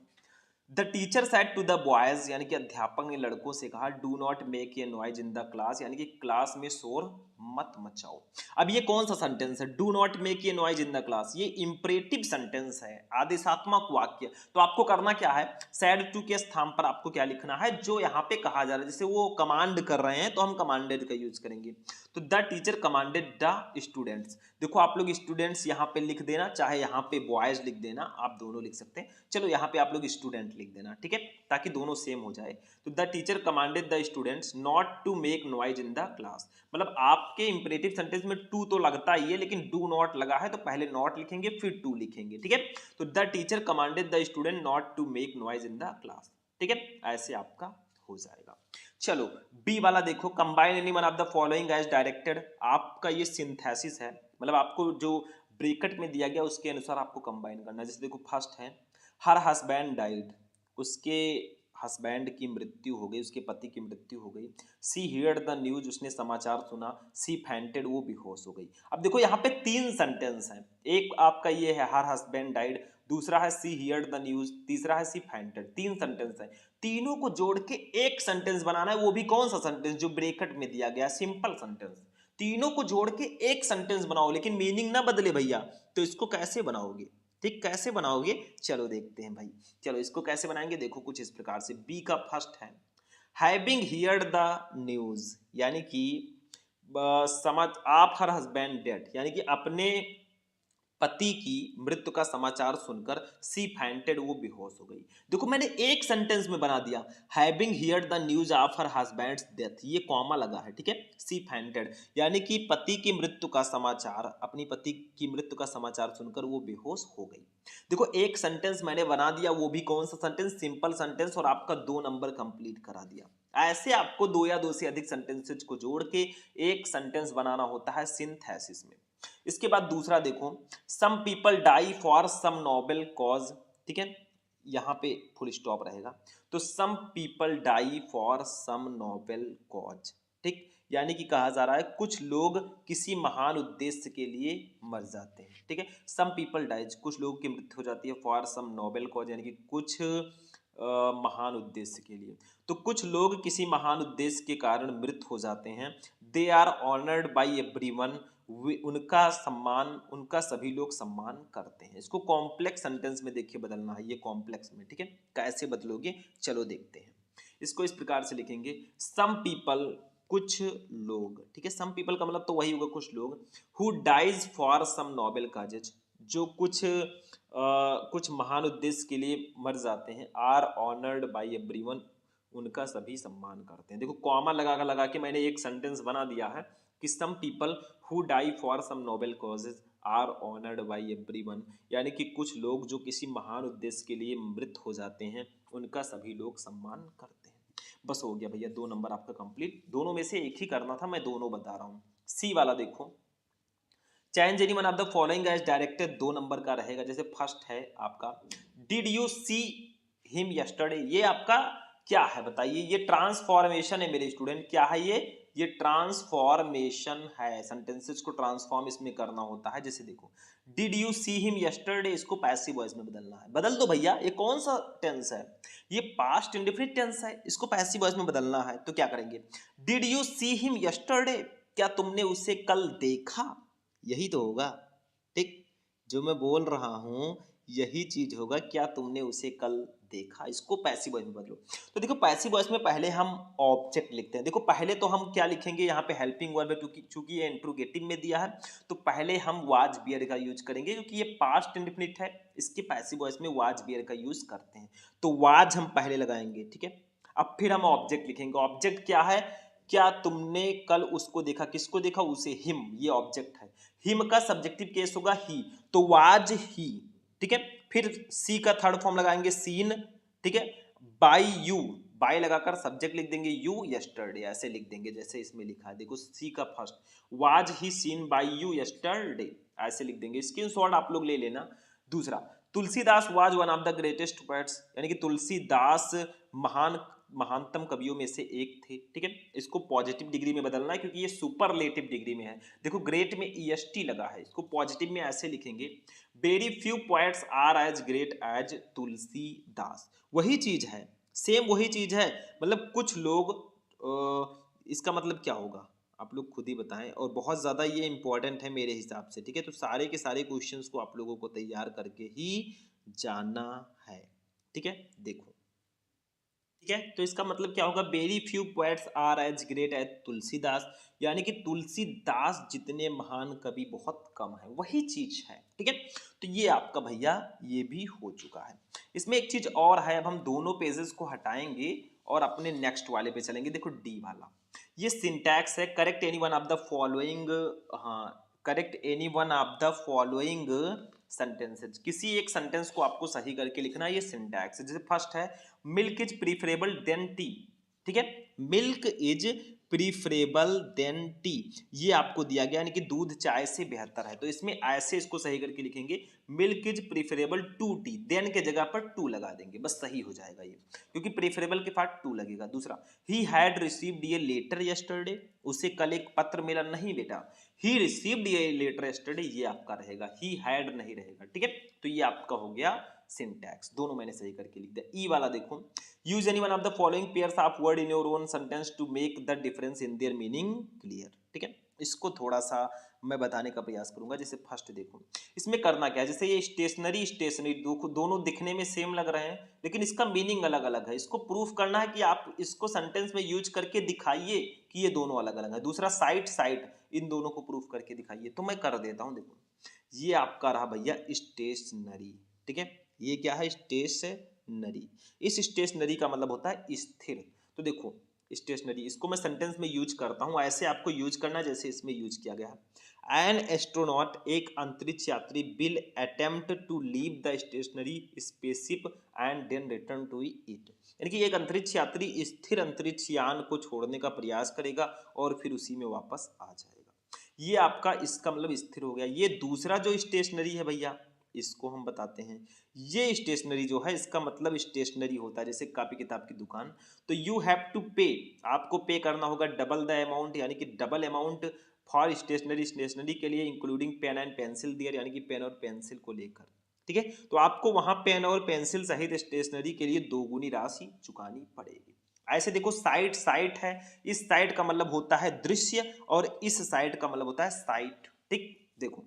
the teacher said to the boys, यानी कि अध्यापक ने लड़कों से कहा, do not make a noise in the class, यानी कि क्लास में शोर मत मचाओ। अब ये कौन सा सेंटेंस है, do not make a noise in the class, ये इंपरेटिव सेंटेंस है, आदेशात्मक वाक्य, तो आपको करना क्या है, सैड टू के स्थान पर आपको क्या लिखना है, जो यहाँ पे कहा जा रहा है, जैसे वो कमांड कर रहे हैं तो हम कमांडेड का यूज करेंगे, तो the teacher commanded the students, देखो आप लोग स्टूडेंट्स यहाँ पे लिख देना, चाहे यहाँ पे बॉयज लिख देना, आप दोनों लिख सकते हैं, चलो यहाँ पे आप लोग स्टूडेंट लिख देना, ठीक है, ताकि दोनों सेम हो जाए। तो the teacher commanded the students not to make noise in the class, मतलब आपके इंपरेटिव सेंटेंस में टू तो लगता ही है, लेकिन डू नॉट लगा है तो पहले नॉट लिखेंगे फिर टू लिखेंगे, ठीक है, तो the teacher commanded the student not to make noise in the class, ठीक है, ऐसे आपका हो जाएगा। चलो बी वाला देखो, combine any one of the following as directed, आपका ये सिंथेसिस है, मतलब आपको जो ब्रैकेट में दिया गया उसके अनुसार आपको कंबाइन करना है। जैसे देखो फर्स्ट है, हर हस्बैंड डाइड, उसके हस्बैंड की मृत्यु हो गई, उसके पति की मृत्यु हो गई। सी हियर्ड द न्यूज, उसने समाचार सुना। सी फैंटेड, वो बेहोश हो गई। अब देखो यहाँ पे 3 सेंटेंस हैं, एक आपका ये है हर हस्बैंड डाइड, दूसरा है सी हियर्ड द न्यूज, तीसरा है सी फैंटेड, 3 सेंटेंस है, तीनों को जोड़ के एक सेंटेंस बनाना है, वो भी कौन सा सेंटेंस, जो ब्रैकेट में दिया गया, सिंपल सेंटेंस, तीनों को जोड़ के एक सेंटेंस बनाओ, लेकिन मीनिंग ना बदले भैया, तो इसको कैसे बनाओगे, ठीक, कैसे बनाओगे, चलो देखते हैं भाई। चलो इसको कैसे बनाएंगे, देखो कुछ इस प्रकार से, बी का फर्स्ट है, हैविंग हियर्ड द न्यूज, यानी कि समझ आप हर हस्बैंड डेड, यानी कि अपने पति की मृत्यु का समाचार सुनकर सी फैंटेड, वो बेहोश हो गई। देखो मैंने एक सेंटेंस में बना दिया, having heard the news of her husband's death, ये कॉमा लगा है, ठीक है, सी फैंटेड, यानी कि पति की मृत्यु का समाचार, अपनी पति की मृत्यु का समाचार सुनकर वो बेहोश हो गई। देखो एक सेंटेंस मैंने बना दिया, वो भी कौन सा सेंटेंस, सिंपल सेंटेंस, और आपका 2 नंबर कंप्लीट करा दिया। ऐसे आपको 2 या 2 से अधिक सेंटेंसेज को जोड़ के एक सेंटेंस बनाना होता है सिंथेसिस में। इसके बाद दूसरा देखो, some people die for some noble cause, ठीक है, यहां पे फुल स्टॉप रहेगा, तो some people die for some noble cause, ठीक, यानी कि कहा जा रहा है कुछ लोग किसी महान उद्देश्य के लिए मर जाते हैं, ठीक है, सम पीपल डाइज, कुछ लोगों की मृत्यु हो जाती है, फॉर सम नोबल कॉज, यानी कि कुछ महान उद्देश्य के लिए, तो कुछ लोग किसी महान उद्देश्य के कारण मृत हो जाते हैं। They are honoured by everyone, उनका सम्मान, उनका सभी लोग सम्मान करते हैं। इसको कॉम्प्लेक्स सेंटेंस में देखिए बदलना है, ये कॉम्प्लेक्स में, ठीक है, कैसे बदलोगे चलो देखते हैं। इसको इस प्रकार से लिखेंगे, सम पीपल, कुछ लोग, ठीक है, सम पीपल का मतलब तो वही होगा कुछ लोग, who dies for some noble causes, जो कुछ महान उद्देश्य के लिए मर जाते हैं। आर ऑनर्ड बाई एवरीवन, उनका सभी सम्मान करते हैं। देखो कॉमा लगा के मैंने एक सेंटेंस बना दिया है कि some people who die for some noble causes are honoured by everyone, यानी कि कुछ लोग जो किसी महान उद्देश्य के लिए मृत हो जाते हैं, उनका सभी लोग सम्मान करते हैं। बस हो गया भैया, 2 नंबर आपका कंप्लीट, दोनों में से एक ही करना था, मैं दोनों बता रहा हूँ। सी वाला देखो, change any one of the following as directed, 2 number का रहेगा। जैसे फर्स्ट है आपका, did you see him yesterday, ये आपका क्या है बताइए, ये ट्रांसफॉर्मेशन है मेरे स्टूडेंट, क्या है ये, ये ट्रांसफॉर्मेशन है, सेंटेंसेस को ट्रांसफॉर्म इसमें करना होता है। जैसे देखो, did you see him yesterday, इसको पैसिव वॉइस में बदलना है। बदल दो भैया, ये कौन सा टेंस है, ये पास्ट इंडेफिनिट टेंस है, इसको पैसिव वॉइस में बदलना है। तो क्या करेंगे, did you see him yesterday, क्या तुमने उसे कल देखा, यही तो होगा। ठीक, जो मैं बोल रहा हूं यही चीज होगा, क्या तुमने उसे कल देखा, इसको पैसिव वॉइस में बदलो। तो देखो पैसिव वॉइस में पहले हम ऑब्जेक्ट लिखते हैं। देखो पहले तो हम क्या लिखेंगे, यहाँ पे हेल्पिंग वर्ब है, चूंकि ये इंट्रोगेटिव में दिया है, तो पहले हम वाज बियर का यूज करेंगे, क्योंकि ये पास्ट इंडेफिनिट है, इसके पैसिव वॉइस में वाज बियर का यूज करते हैं। तो वाज हम पहले लगाएंगे, ठीक है। अब फिर हम ऑब्जेक्ट लिखेंगे। ऑब्जेक्ट क्या है, क्या तुमने कल उसको देखा, किसको देखा, उसे, हिम, ये ऑब्जेक्ट है। हिम का सब्जेक्टिव केस होगा ही, तो वाज ही, ठीक है। फिर सी का थर्ड फॉर्म लगाएंगे सीन, ठीक है। बाय यू, बाय लगाकर सब्जेक्ट लिख देंगे, यू यस्टरडे, ऐसे लिख देंगे जैसे इसमें लिखा है। देखो सी का first, was he scene bye you yesterday, ऐसे लिख देंगे, स्क्रीनशॉट आप लोग ले लेना। दूसरा, Tulsidas was one of the greatest poets, यानी कि तुलसीदास महानतम कवियों में से एक थे, ठीक है। इसको पॉजिटिव डिग्री में बदलना है, क्योंकि ये सुपरलेटिव डिग्री में है। देखो ग्रेट में ईएसटी लगा है, इसको पॉजिटिव में ऐसे लिखेंगे, very few poets are as great as Tulsidas. वही चीज है, सेम वही चीज है, मतलब कुछ लोग इसका मतलब क्या होगा आप लोग खुद ही बताएं, और बहुत ज़्यादा ये इंपॉर्टेंट है मेरे हिसाब से, ठीक है। तो सारे के सारे क्वेश्चंस को आप लोगों को तैयार करके ही जाना है, ठीक है। देखो, ठीक है, तो इसका मतलब क्या होगा, very few poets are as great as Tulsidas, यानी कि तुलसीदास जितने महान कवि बहुत कम है, वही चीज है, ठीक है। तो ये आपका भैया ये भी हो चुका है। इसमें एक चीज और है, अब हम दोनों पेजेस को हटाएंगे और अपने नेक्स्ट वाले पे चलेंगे। देखो डी वाला, ये सिंटैक्स है, correct any one of the following, हाँ, correct any one of the following sentences, किसी एक सेंटेंस को आपको सही करके लिखना है, ये सिंटैक्स है। जैसे फर्स्ट है, milk is preferable than tea, ठीक है, milk is preferable than tea, ये आपको दिया गया, यानी कि दूध चाय से बेहतर है। तो इसमें ऐसे इसको सही करके लिखेंगे, milk is preferable to tea, than के जगह पर टू लगा देंगे, बस सही हो जाएगा ये, क्योंकि प्रीफरेबल के साथ टू लगेगा। दूसरा, he had received a letter yesterday, उसे कल एक पत्र मिला, नहीं बेटा, he received a letter yesterday, ये आपका रहेगा, ही हैड नहीं रहेगा, ठीक है। तो ये आपका हो गया सिंटैक्स, दोनों मैंने सही करके लिख दिया। ई वाला देखो, use any one of the following pairs of word in your own sentence to make the difference in their meaning clear, ठीक है। इसको थोड़ा सा मैं बताने का प्रयास करूंगा। जैसे फर्स्ट देखो, इसमें करना क्या है, जैसे ये स्टेशनरी स्टेशनरी दोनों दिखने में सेम लग रहे हैं, लेकिन इसका मीनिंग अलग अलग है। इसको प्रूफ करना है कि आप इसको सेंटेंस में यूज करके दिखाइए कि ये दोनों अलग अलग है। दूसरा, साइट साइट, इन दोनों को प्रूफ करके दिखाइए, तो मैं कर देता हूं। देखो, ये आपका रहा भैया स्टेशनरी, ठीक है, ये क्या है, स्टेशनरी। इस स्टेशनरी का मतलब होता है स्थिर। तो देखो स्टेशनरी, इसको मैं सेंटेंस में यूज करता हूं, ऐसे आपको यूज करना जैसे इसमें यूज किया गया है। एन एस्ट्रोनॉट, एक अंतरिक्ष यात्री, will attempt to leave the stationary spaceship and then return to it, यानी कि एक अंतरिक्ष यात्री स्थिर अंतरिक्ष यान को छोड़ने का प्रयास करेगा और फिर उसी में वापस आ जाएगा। ये आपका इसका मतलब स्थिर हो गया। ये दूसरा जो स्टेशनरी है भैया, इसको हम बताते हैं, ये स्टेशनरी जो है इसका मतलब स्टेशनरी होता है जैसे कॉपी किताब की दुकान। तो यू हैव टू पे, आपको पे करना होगा डबल द अमाउंट, यानी कि double amount for stationery, stationery के लिए, including pen and pencil there, यानी कि पेन और पेंसिल को लेकर, ठीक है। तो आपको वहां पेन और पेंसिल सहित स्टेशनरी के लिए दोगुनी राशि चुकानी पड़ेगी। ऐसे देखो, साइट साइट है, इस साइट का मतलब होता है दृश्य और इस साइट का मतलब होता है साइट, ठीक। देखो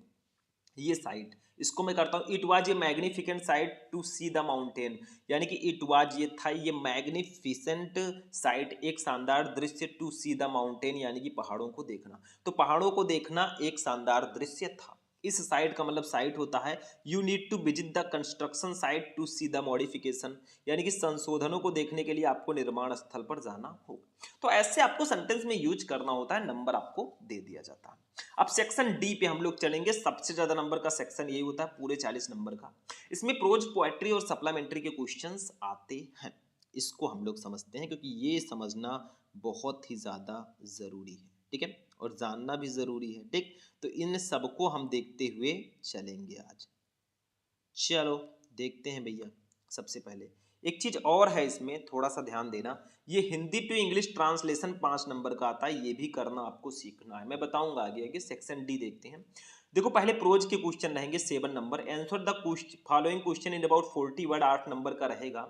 ये साइट, इसको मैं करता हूं, it was a magnificent sight to see the mountain, यानी कि इट वाज, ये था, ये मैग्निफिसेंट साइट, एक शानदार दृश्य, टू सी द माउंटेन, यानी कि पहाड़ों को देखना। तो पहाड़ों को देखना एक शानदार दृश्य था। इस साइट का मतलब साइट होता है, you need to visit the construction site to see the modification, यानी कि संशोधनों को देखने के लिए आपको निर्माण स्थल पर जाना होगा। तो ऐसे आपको सेंटेंस में यूज करना होता है, नंबर आपको दे दिया जाता है। अब सेक्शन डी पे हम लोग चलेंगे। सबसे ज्यादा नंबर का सेक्शन यही होता है, पूरे 40 नंबर का। इसमें प्रोज, पोएट्री और सप्लीमेंट्री के क्वेश्चंस आते हैं। इसको हम लोग समझते हैं, क्योंकि ये समझना बहुत ही ज्यादा जरूरी है, ठीक है, और जानना भी जरूरी है, ठीक। तो इन सबको हम देखते हुए चलेंगे आज। चलो देखते हैं भैया। सबसे पहले एक चीज और है इसमें, थोड़ा सा ध्यान देना, ये Hindi to English translation 5 number का आता है, ये भी करना आपको सीखना है, मैं बताऊंगा आगे आगे। सेक्शन डी देखते हैं। देखो पहले प्रोज के क्वेश्चन रहेंगे 7 number. Answer the following question in about 40 word, 8 number का रहेगा।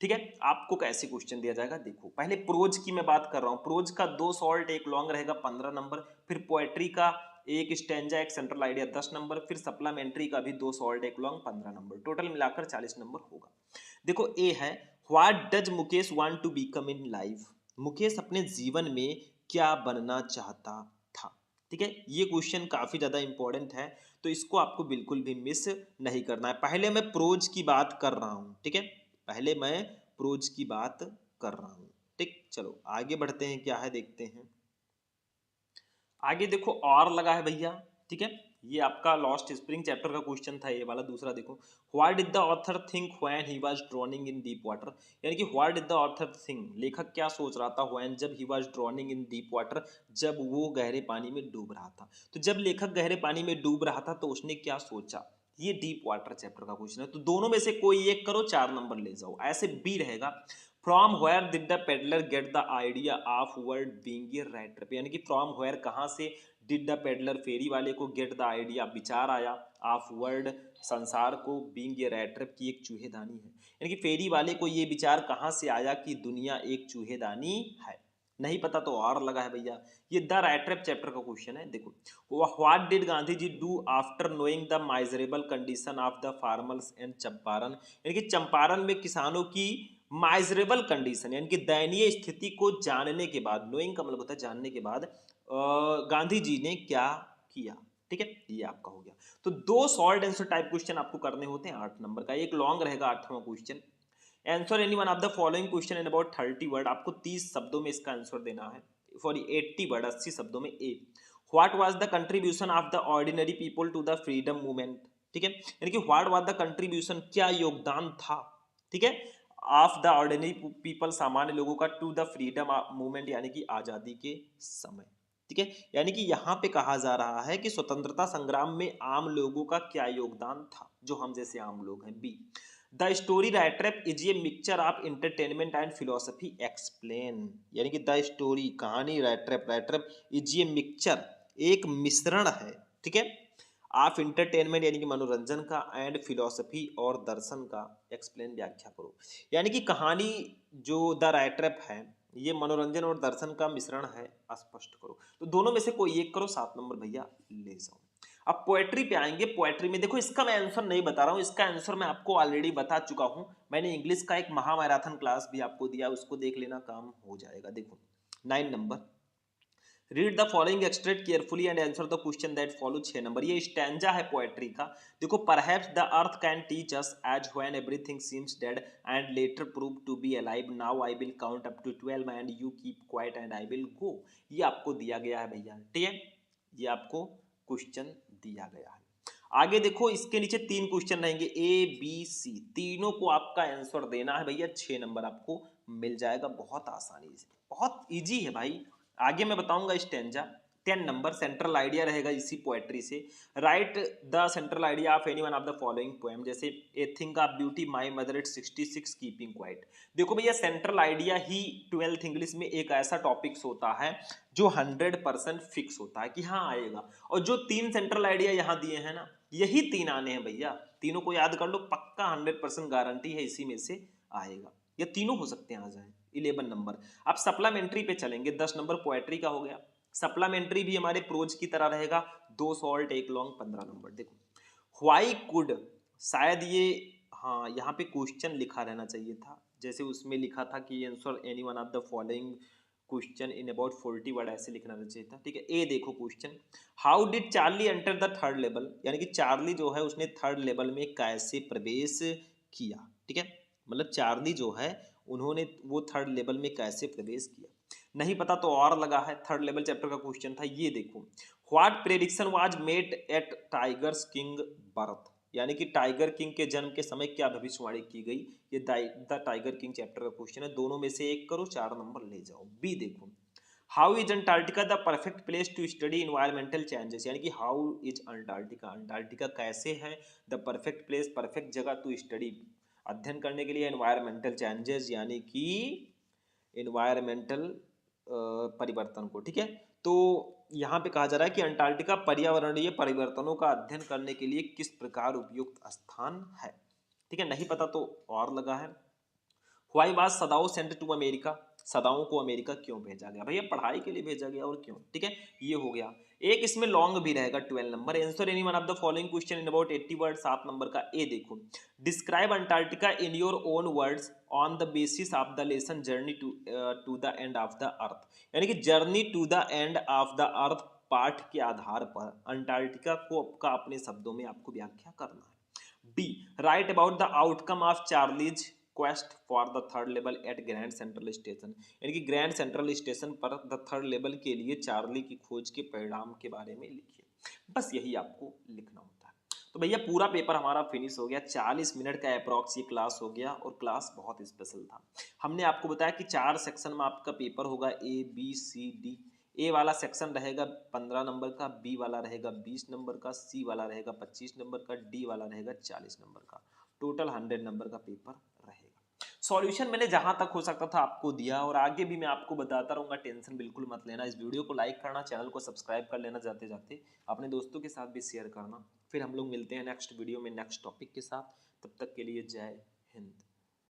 ठीक है, आपको कैसे क्वेश्चन दिया जाएगा देखो, पहले प्रोज की मैं बात कर रहा हूँ। प्रोज का 2 शॉर्ट 1 लॉन्ग रहेगा 15 नंबर। फिर पोएट्री का एक स्टैंजा 1 सेंट्रल आइडिया 10 नंबर। फिर सप्लीमेंट्री का भी 2 शॉर्ट 1 लॉन्ग 15 नंबर, टोटल मिलाकर 40 नंबर होगा। देखो ए है, what does Mukesh want to become in life. Mukesh अपने जीवन में क्या बनना चाहता था। ठीक है, ये क्वेश्चन काफी ज्यादा इंपॉर्टेंट है, तो इसको आपको बिल्कुल भी मिस नहीं करना है। पहले मैं प्रोज की बात कर रहा हूं, ठीक है, पहले मैं प्रोज की बात कर रहा हूं। ठीक, चलो आगे बढ़ते हैं, क्या है देखते हैं। आगे देखो और लगा है भैया, ठीक है, ये आपका लॉस्ट स्प्रिंग चैप्टर का क्वेश्चन था ये वाला। दूसरा देखो, what did the author think when he was droning in deep water. यानी कि what did the author think, लेखक क्या सोच रहा था, व्हेन जब he was droning in deep water, जब वो गहरे पानी में डूब रहा था। तो जब लेखक गहरे पानी में डूब रहा था तो उसने क्या सोचा, ये डीप वाटर चैप्टर का क्वेश्चन है। तो दोनों में से कोई एक करो, 4 नंबर ले जाओ। ऐसे बी रहेगा, from where did the peddler get the idea of world being a rat trap. यानी कि फ्रॉम वेयर कहाँ से डिड द पेडलर फेरी वाले को गेट द आइडिया विचार आया, ऑफ वर्ड संसार को, बीइंग ए राइट ट्रिप की एक चूहेदानी है। यानी कि फेरी वाले को ये विचार कहाँ से आया कि दुनिया एक चूहेदानी है। नहीं पता तो और लगा है भैया, ये द राइट ट्रिप चैप्टर का क्वेश्चन है। देखो, what did Gandhi ji do after knowing the miserable condition of the farmers and Champaran. यानी कि चंपारण में किसानों की माइजरेबल कंडीशन यानी कि दयनीय स्थिति को जानने के बाद, नोइंग का मतलब होता है जानने के बाद, गांधी जी ने क्या किया। ठीक है, ये आपका हो गया। तो 2 शॉर्ट आंसर टाइप क्वेश्चन आपको करने होते हैं 8 नंबर का, एक लॉन्ग रहेगा 8वां question. Answer any one of the following question in about 30 word, आपको 30 शब्दों में इसका आंसर देना है। सॉरी 80 वर्ड, 80 शब्दों में। A, what was the contribution of the ordinary people to the freedom movement. ठीक है, यानी कि व्हाट वाज द कंट्रीब्यूशन, क्या योगदान था, ठीक है, ऑफ द ऑर्डिनरी पीपल, सामान्य लोगों का, टू द फ्रीडम मूवमेंट यानी कि आजादी के समय। ठीक है, यानी कि यहाँ पे कहा जा रहा है कि स्वतंत्रता संग्राम में आम लोगों का क्या योगदान था, जो हम जैसे आम लोग हैं। B, the story writer is a mixture of entertainment and philosophy explain. यानी कि द स्टोरी, कहानी, राइटर इज ए मिक्सचर, एक मिश्रण है, ठीक है, ऑफ इंटरटेनमेंट यानी कि मनोरंजन का, एंड फिलोसफी और दर्शन का, एक्सप्लेन व्याख्या करो। यानी कि कहानी जो द राइटर है ये मनोरंजन और दर्शन का मिश्रण है, स्पष्ट करो। तो दोनों में से कोई एक करो, 7 नंबर भैया ले जाओ। अब पोएट्री पे आएंगे। पोएट्री में देखो, इसका मैं आंसर नहीं बता रहा हूं, इसका आंसर मैं आपको ऑलरेडी बता चुका हूं। मैंने इंग्लिश का एक महामैराथन क्लास भी आपको दिया, उसको देख लेना, काम हो जाएगा। देखो 9 number, read the following extract carefully and answer the question that follow. 6 number, ये स्टैंजा है पोएट्री का। देखो, perhaps the earth can teach us as when everything seems dead and later prove to be alive, now I will count up to 12 and you keep quiet and I will go. ये आपको दिया गया है भैया, ठीक है, ये आपको क्वेश्चन दिया गया है। आगे देखो, इसके नीचे 3 क्वेश्चन रहेंगे, ए बी सी, तीनों को आपका आंसर देना है भैया। 6 नंबर आपको मिल जाएगा बहुत आसानी से, बहुत इजी है भाई। आगे मैं बताऊंगा स्टेंजा। 10 नंबर, सेंट्रल आइडिया रहेगा इसी पोएट्री से। Write the central idea of any one of the following poem, जैसे a thing of beauty my mother at 66 keeping quiet. देखो भैया, सेंट्रल आइडिया ही 12th इंग्लिश में एक ऐसा टॉपिक्स होता है जो 100% फिक्स होता है कि हाँ आएगा। और जो 3 सेंट्रल आइडिया यहाँ दिए हैं ना, यही 3 आने हैं भैया, तीनों को याद कर लो, पक्का 100% गारंटी है इसी में से आएगा, या तीनों हो सकते हैं आ जाए। 11 नंबर, अब सप्लीमेंट्री पे चलेंगे। 10 नंबर पोएट्री का हो गया। सप्लीमेंट्री भी हमारे प्रोज की तरह रहेगा, 2 शॉर्ट 1 लॉन्ग 15 नंबर। देखो, व्हाई कुड, शायद ये, हाँ यहाँ पे क्वेश्चन लिखा रहना चाहिए था, जैसे उसमें लिखा था कि answer any one of the following question in about 40 word, ऐसे लिखना चाहिए था। ठीक है, ए देखो question, how did Charlie enter the third level. यानी कि चार्ली जो है उसने थर्ड लेवल में कैसे प्रवेश किया। ठीक है, मतलब चार्ली जो है उन्होंने वो थर्ड लेवल में कैसे प्रवेश किया। नहीं पता तो और लगा है, थर्ड लेवल चैप्टर का क्वेश्चन था। ये देखो, what prediction was made at tigers king birth. यानी कि टाइगर किंग के जन्म के समय क्या भविष्यवाणी की गई। ये द टाइगर किंग चैप्टर का क्वेश्चन है। दोनों में से एक करो, 4 नंबर ले जाओ। बी देखो, how is Antarctica the perfect place to study environmental changes. यानी कि हाउ इज अंटार्कटिका, अंटार्कटिका कैसे है द परफेक्ट प्लेस, परफेक्ट जगह टू स्टडी अध्ययन करने के लिए एनवायरमेंटल चेंजेस यानी कि एनवायरमेंटल परिवर्तन को, ठीक है। तो यहाँ पे कहा जा रहा है कि अंटार्कटिका पर्यावरणीय परिवर्तनों का अध्ययन करने के लिए किस प्रकार उपयुक्त स्थान है, ठीक है। नहीं पता तो और लगा है। Why was Sadao sent to America, सदाओं को अमेरिका क्यों भेजा गया, भैया पढ़ाई के लिए भेजा गया और क्यों, ठीक है। ये हो गया। एक इसमें लॉन्ग भी रहेगा 12 number. Answer any one of the following question in about 80 word. 7 number का ए देखो, describe Antarctica in your own words on the basis of the lesson journey to the end of the earth, यानी कि journey to the end of the earth पाठ के आधार पर Antarctica को का अपने शब्दों में आपको व्याख्या करना है। B, write about the outcome of Charlie's quest for the third level at Grand Central Station, यानी कि ग्रैंड सेंट्रल स्टेशन पर द थर्ड लेवल के लिए चार्ली की खोज के परिणाम के बारे में लिखिए। बस यही आपको लिखना होता है। तो भैया पूरा पेपर हमारा फिनिश हो गया। 40 मिनट का अप्रॉक्स ये क्लास हो गया और क्लास बहुत स्पेशल था। हमने आपको बताया कि 4 सेक्शन में आपका पेपर होगा, ए बी सी डी। ए वाला सेक्शन रहेगा 15 नंबर का, बी वाला रहेगा 20 नंबर का, सी वाला रहेगा 25 नंबर का, डी वाला रहेगा 40 नंबर का। टोटल 100 नंबर का पेपर रहेगा। सॉल्यूशन मैंने जहां तक हो सकता था आपको दिया और आगे भी मैं आपको बताता रहूंगा, टेंशन बिल्कुल मत लेना। इस वीडियो को लाइक करना, चैनल को सब्सक्राइब कर लेना, जाते जाते अपने दोस्तों के साथ भी शेयर करना। फिर हम लोग मिलते हैं नेक्स्ट वीडियो में नेक्स्ट टॉपिक के साथ। तब तक के लिए जय हिंद।